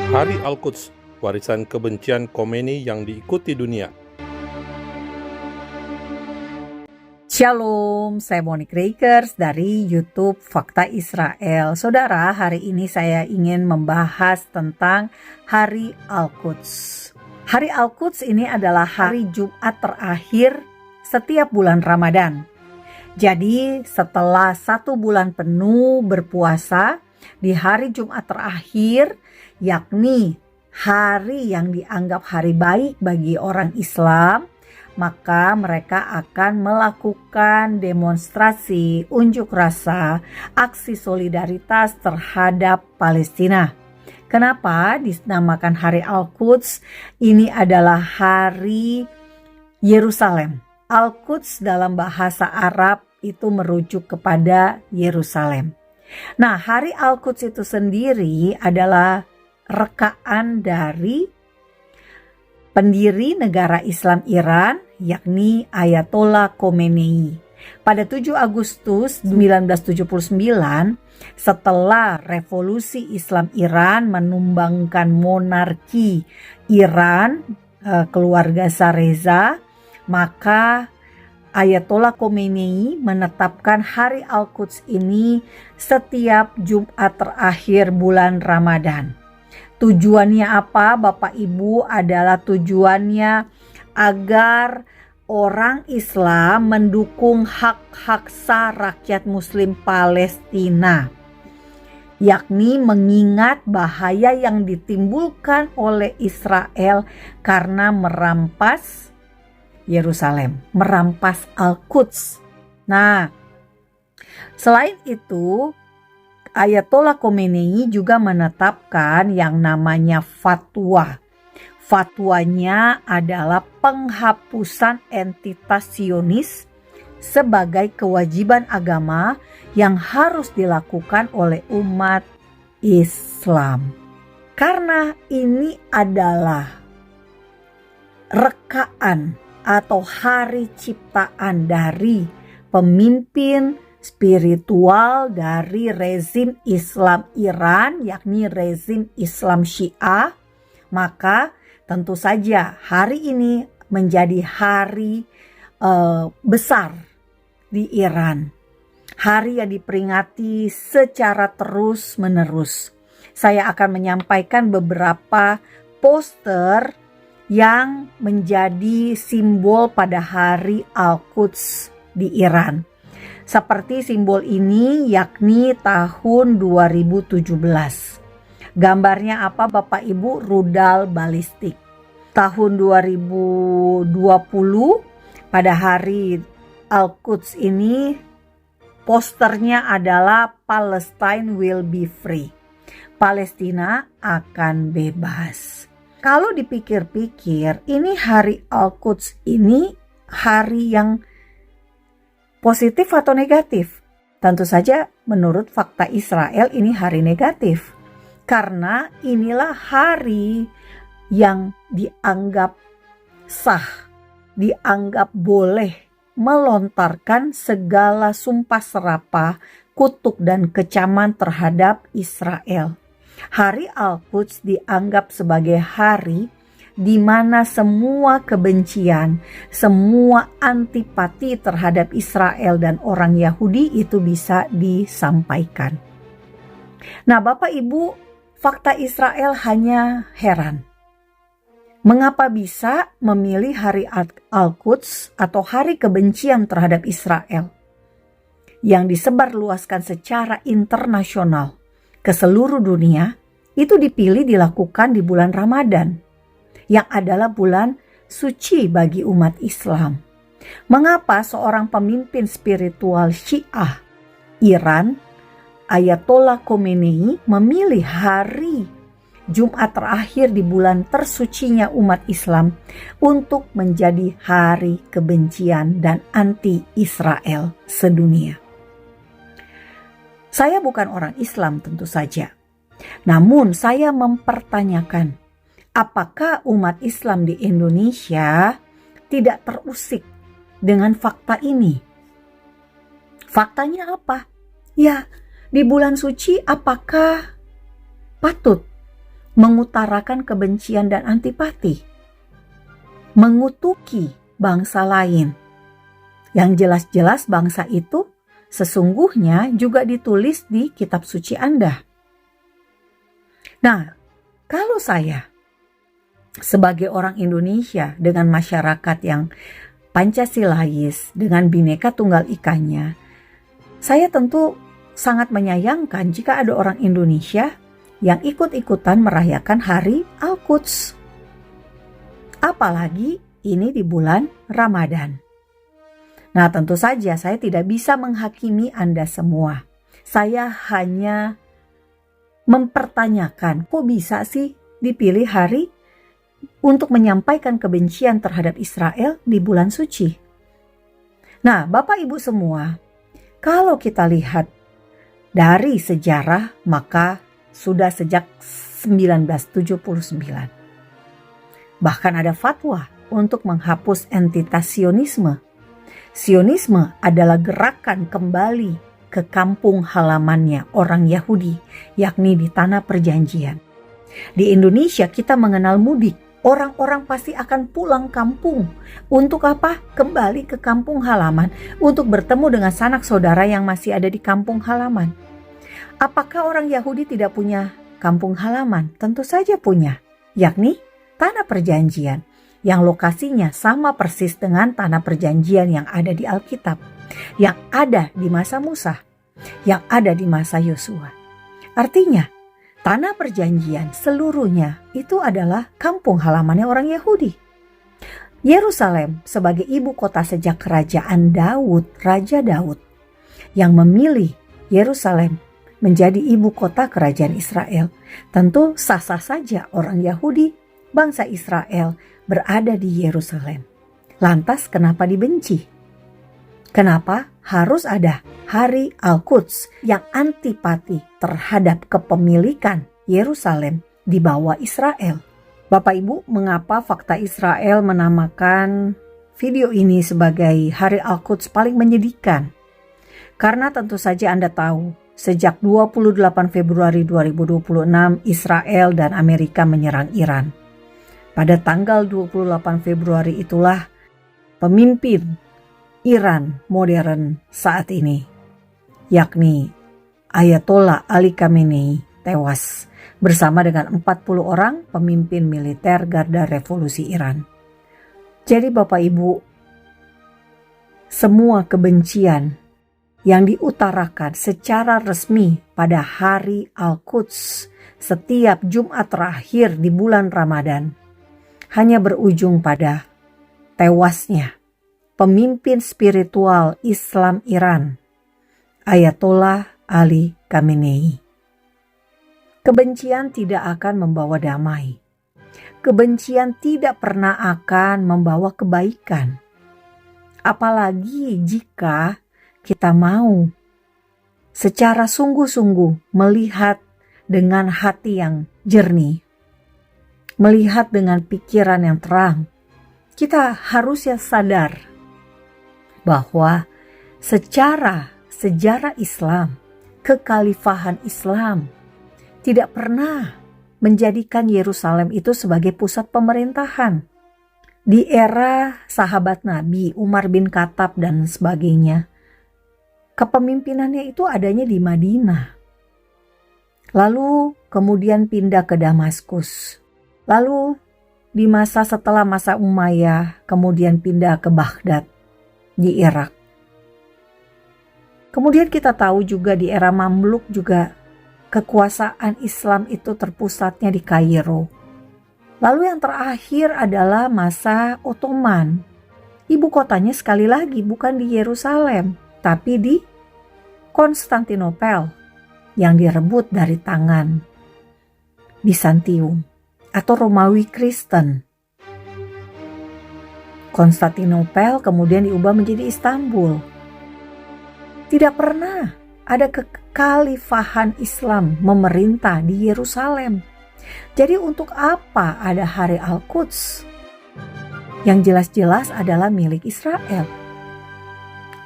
Hari Al-Quds, warisan kebencian Khomeini yang diikuti dunia. Shalom, saya Monique Rakers dari YouTube Fakta Israel. Saudara, hari ini saya ingin membahas tentang Hari Al-Quds. Hari Al-Quds ini adalah hari Jumat terakhir setiap bulan Ramadan. Jadi setelah 1 bulan penuh berpuasa, di hari Jumat terakhir, yakni hari yang dianggap hari baik bagi orang Islam, maka mereka akan melakukan demonstrasi, unjuk rasa, aksi solidaritas terhadap Palestina. Kenapa dinamakan Hari Al-Quds? Ini adalah hari Yerusalem. Al-Quds dalam bahasa Arab itu merujuk kepada Yerusalem. Nah, Hari Al-Quds itu sendiri adalah rekaan dari pendiri negara Islam Iran, yakni Ayatollah Khomeini. Pada 7 Agustus 1979, setelah revolusi Islam Iran menumbangkan monarki Iran, keluarga Shah Reza, maka Ayatollah Khomeini menetapkan Hari Al-Quds ini setiap Jumat terakhir bulan Ramadan. Tujuannya apa, Bapak Ibu? Adalah tujuannya agar orang Islam mendukung hak-hak sah rakyat Muslim Palestina, yakni mengingat bahaya yang ditimbulkan oleh Israel karena merampas Yerusalem, merampas Al-Quds. Nah, selain itu, Ayatollah Khomeini juga menetapkan yang namanya fatwa. Fatwanya adalah penghapusan entitas Zionis sebagai kewajiban agama yang harus dilakukan oleh umat Islam. Karena ini adalah rekaan atau hari ciptaan dari pemimpin spiritual dari rezim Islam Iran, yakni rezim Islam Syiah, maka tentu saja hari ini menjadi hari besar di Iran. Hari yang diperingati secara terus-menerus. Saya akan menyampaikan beberapa poster yang menjadi simbol pada hari Al-Quds di Iran. Seperti simbol ini, yakni tahun 2017. Gambarnya apa, Bapak Ibu? Rudal balistik. Tahun 2020 pada hari Al-Quds ini posternya adalah Palestine will be free. Palestina akan bebas. Kalau dipikir-pikir, ini hari Al-Quds ini hari yang positif atau negatif? Tentu saja menurut fakta Israel ini hari negatif. Karena inilah hari yang dianggap sah, dianggap boleh melontarkan segala sumpah serapah, kutuk dan kecaman terhadap Israel. Hari Al-Quds dianggap sebagai hari di mana semua kebencian, semua antipati terhadap Israel dan orang Yahudi itu bisa disampaikan. Nah, Bapak Ibu, fakta Israel hanya heran. Mengapa bisa memilih hari Al-Quds atau hari kebencian terhadap Israel yang disebarluaskan secara internasional ke seluruh dunia, itu dipilih dilakukan di bulan Ramadan, yang adalah bulan suci bagi umat Islam. Mengapa seorang pemimpin spiritual Syiah Iran, Ayatollah Khomeini, memilih hari Jumat terakhir di bulan tersucinya umat Islam untuk menjadi hari kebencian dan anti-Israel sedunia? Saya bukan orang Islam tentu saja. Namun saya mempertanyakan, apakah umat Islam di Indonesia tidak terusik dengan fakta ini? Faktanya apa? Ya, di bulan suci apakah patut mengutarakan kebencian dan antipati, mengutuki bangsa lain. Yang jelas-jelas bangsa itu sesungguhnya juga ditulis di kitab suci Anda. Nah, kalau saya sebagai orang Indonesia dengan masyarakat yang Pancasilais dengan Bhinneka Tunggal Ikanya, saya tentu sangat menyayangkan jika ada orang Indonesia yang ikut-ikutan merayakan Hari Al-Quds. Apalagi ini di bulan Ramadan. Nah, tentu saja saya tidak bisa menghakimi Anda semua. Saya hanya mempertanyakan, kok bisa sih dipilih hari untuk menyampaikan kebencian terhadap Israel di bulan suci? Nah, Bapak Ibu semua, kalau kita lihat dari sejarah, maka sudah sejak 1979. Bahkan ada fatwa untuk menghapus entitas Sionisme. Sionisme adalah gerakan kembali ke kampung halamannya orang Yahudi, yakni di Tanah Perjanjian. Di Indonesia kita mengenal mudik. Orang-orang pasti akan pulang kampung. Untuk apa? Kembali ke kampung halaman untuk bertemu dengan sanak saudara yang masih ada di kampung halaman. Apakah orang Yahudi tidak punya kampung halaman? Tentu saja punya, yakni Tanah Perjanjian, yang lokasinya sama persis dengan Tanah Perjanjian yang ada di Alkitab, yang ada di masa Musa, yang ada di masa Yosua. Artinya, Tanah Perjanjian seluruhnya itu adalah kampung halamannya orang Yahudi. Yerusalem sebagai ibu kota sejak kerajaan Daud, Raja Daud, yang memilih Yerusalem menjadi ibu kota kerajaan Israel, tentu sah-sah saja orang Yahudi, bangsa Israel, berada di Yerusalem. Lantas kenapa dibenci? Kenapa harus ada Hari Al-Quds yang antipati terhadap kepemilikan Yerusalem di bawah Israel? Bapak Ibu, mengapa Fakta Israel menamakan video ini sebagai Hari Al-Quds paling menyedihkan? Karena tentu saja Anda tahu, sejak 28 Februari 2026 Israel dan Amerika menyerang Iran. Pada tanggal 28 Februari itulah pemimpin Iran modern saat ini, yakni Ayatollah Ali Khamenei, tewas bersama dengan 40 orang pemimpin militer Garda Revolusi Iran. Jadi Bapak Ibu, semua kebencian yang diutarakan secara resmi pada Hari Al-Quds setiap Jumat terakhir di bulan Ramadan hanya berujung pada tewasnya pemimpin spiritual Islam Iran, Ayatollah Ali Khamenei. Kebencian tidak akan membawa damai. Kebencian tidak pernah akan membawa kebaikan. Apalagi jika kita mau secara sungguh-sungguh melihat dengan hati yang jernih, melihat dengan pikiran yang terang, kita harusnya sadar bahwa secara sejarah Islam, kekhalifahan Islam tidak pernah menjadikan Yerusalem itu sebagai pusat pemerintahan. Di era sahabat Nabi, Umar bin Khattab dan sebagainya, kepemimpinannya itu adanya di Madinah. Lalu kemudian pindah ke Damaskus. Lalu di masa setelah masa Umayyah kemudian pindah ke Baghdad di Irak. Kemudian kita tahu juga di era Mamluk juga kekuasaan Islam itu terpusatnya di Kairo. Lalu yang terakhir adalah masa Ottoman. Ibu kotanya sekali lagi bukan di Yerusalem, tapi di Konstantinopel yang direbut dari tangan Bizantium atau Romawi Kristen. Konstantinopel kemudian diubah menjadi Istanbul. Tidak pernah ada kekhalifahan Islam memerintah di Yerusalem. Jadi untuk apa ada Hari Al-Quds? Yang jelas-jelas adalah milik Israel.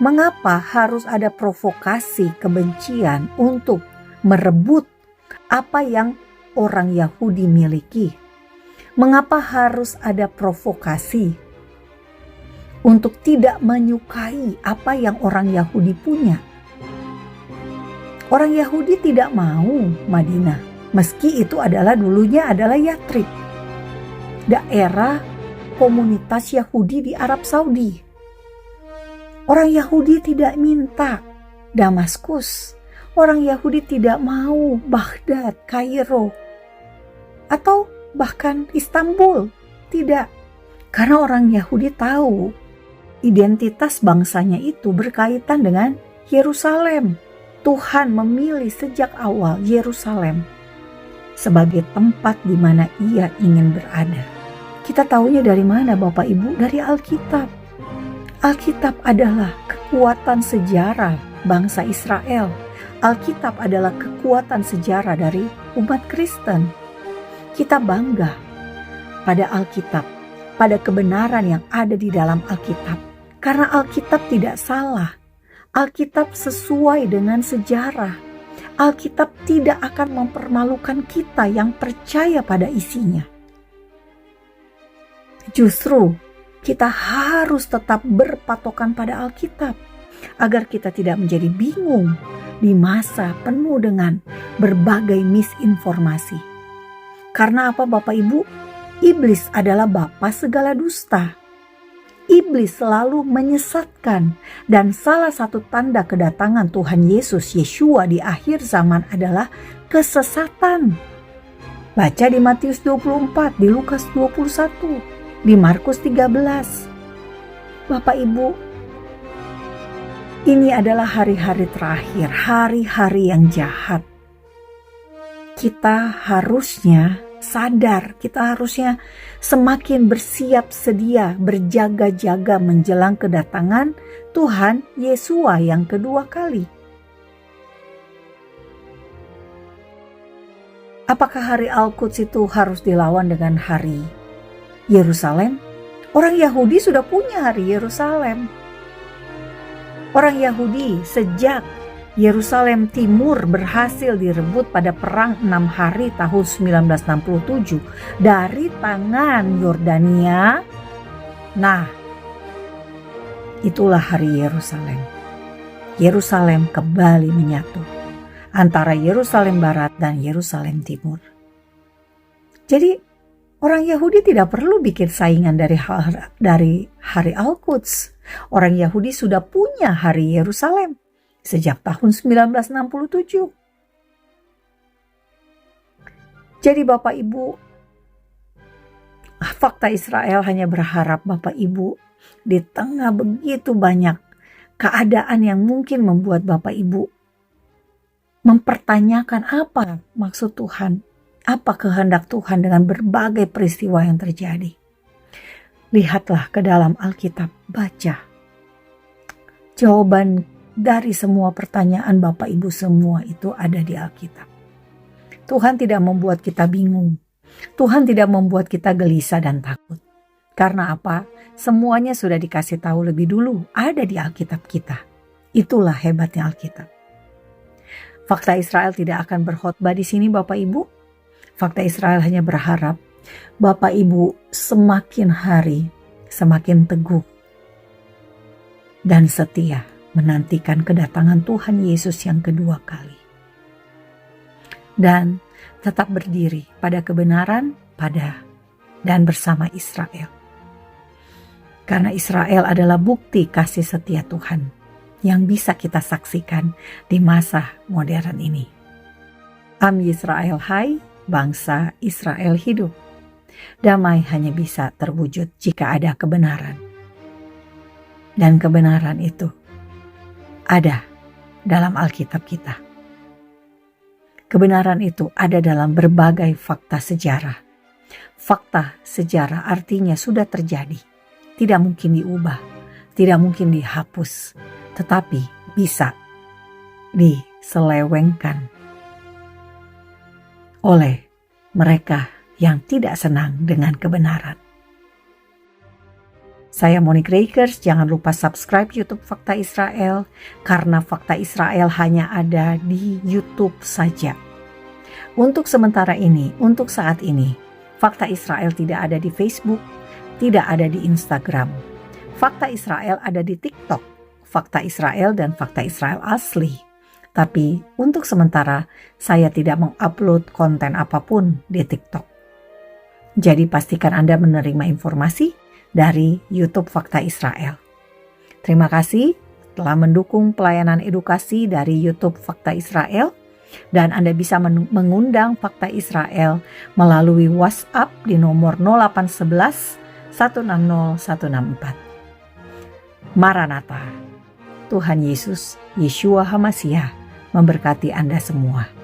Mengapa harus ada provokasi kebencian untuk merebut apa yang orang Yahudi miliki? Mengapa harus ada provokasi untuk tidak menyukai apa yang orang Yahudi punya? Orang Yahudi tidak mau Madinah, meski itu adalah dulunya adalah Yatrib, daerah komunitas Yahudi di Arab Saudi. Orang Yahudi tidak minta Damaskus. Orang Yahudi tidak mau Baghdad, Kairo, atau bahkan Istanbul. Tidak. Karena orang Yahudi tahu identitas bangsanya itu berkaitan dengan Yerusalem. Tuhan memilih sejak awal Yerusalem sebagai tempat di mana ia ingin berada. Kita tahunya dari mana Bapak Ibu? Dari Alkitab. Alkitab adalah kekuatan sejarah bangsa Israel. Alkitab adalah kekuatan sejarah dari umat Kristen. Kita bangga pada Alkitab, pada kebenaran yang ada di dalam Alkitab. Karena Alkitab tidak salah. Alkitab sesuai dengan sejarah. Alkitab tidak akan mempermalukan kita yang percaya pada isinya. Justru kita harus tetap berpatokan pada Alkitab agar kita tidak menjadi bingung di masa penuh dengan berbagai misinformasi. Karena apa Bapak Ibu? Iblis adalah bapa segala dusta. Iblis selalu menyesatkan, dan salah satu tanda kedatangan Tuhan Yesus Yeshua di akhir zaman adalah kesesatan. Baca di Matius 24, di Lukas 21, di Markus 13. Bapak Ibu, ini adalah hari-hari terakhir, hari-hari yang jahat. Kita harusnya sadar, kita harusnya semakin bersiap sedia, berjaga-jaga menjelang kedatangan Tuhan Yeshua yang kedua kali. Apakah hari Al-Quds itu harus dilawan dengan hari Yerusalem? Orang Yahudi sudah punya hari Yerusalem. Orang Yahudi sejak Yerusalem Timur berhasil direbut pada Perang 6 Hari tahun 1967 dari tangan Yordania. Nah, itulah hari Yerusalem. Yerusalem kembali menyatu antara Yerusalem Barat dan Yerusalem Timur. Jadi orang Yahudi tidak perlu bikin saingan dari hari Al-Quds. Orang Yahudi sudah punya hari Yerusalem sejak tahun 1967. Jadi Bapak Ibu, fakta Israel hanya berharap Bapak Ibu di tengah begitu banyak keadaan yang mungkin membuat Bapak Ibu mempertanyakan apa maksud Tuhan, apa kehendak Tuhan dengan berbagai peristiwa yang terjadi. Lihatlah ke dalam Alkitab, baca. Jawaban dari semua pertanyaan Bapak Ibu semua itu ada di Alkitab. Tuhan tidak membuat kita bingung. Tuhan tidak membuat kita gelisah dan takut. Karena apa? Semuanya sudah dikasih tahu lebih dulu, ada di Alkitab kita. Itulah hebatnya Alkitab. Fakta Israel tidak akan berkhotbah di sini Bapak Ibu. Fakta Israel hanya berharap Bapak Ibu semakin hari semakin teguh dan setia menantikan kedatangan Tuhan Yesus yang kedua kali. Dan tetap berdiri pada kebenaran, pada dan bersama Israel. Karena Israel adalah bukti kasih setia Tuhan yang bisa kita saksikan di masa modern ini. Am Yisrael hai, bangsa Israel hidup. Damai hanya bisa terwujud jika ada kebenaran. Dan kebenaran itu ada dalam Alkitab kita. Kebenaran itu ada dalam berbagai fakta sejarah. Fakta sejarah artinya sudah terjadi. Tidak mungkin diubah, tidak mungkin dihapus, tetapi bisa diselewengkan oleh mereka yang tidak senang dengan kebenaran. Saya Monique Rakers, jangan lupa subscribe YouTube Fakta Israel, karena Fakta Israel hanya ada di YouTube saja. Untuk sementara ini, untuk saat ini, Fakta Israel tidak ada di Facebook, tidak ada di Instagram. Fakta Israel ada di TikTok, Fakta Israel dan Fakta Israel Asli. Tapi untuk sementara, saya tidak mengupload konten apapun di TikTok. Jadi pastikan Anda menerima informasi dari YouTube Fakta Israel. Terima kasih telah mendukung pelayanan edukasi dari YouTube Fakta Israel. Dan Anda bisa mengundang Fakta Israel melalui WhatsApp di nomor 0811 160 164. Maranatha, Tuhan Yesus, Yeshua HaMashiach, memberkati Anda semua.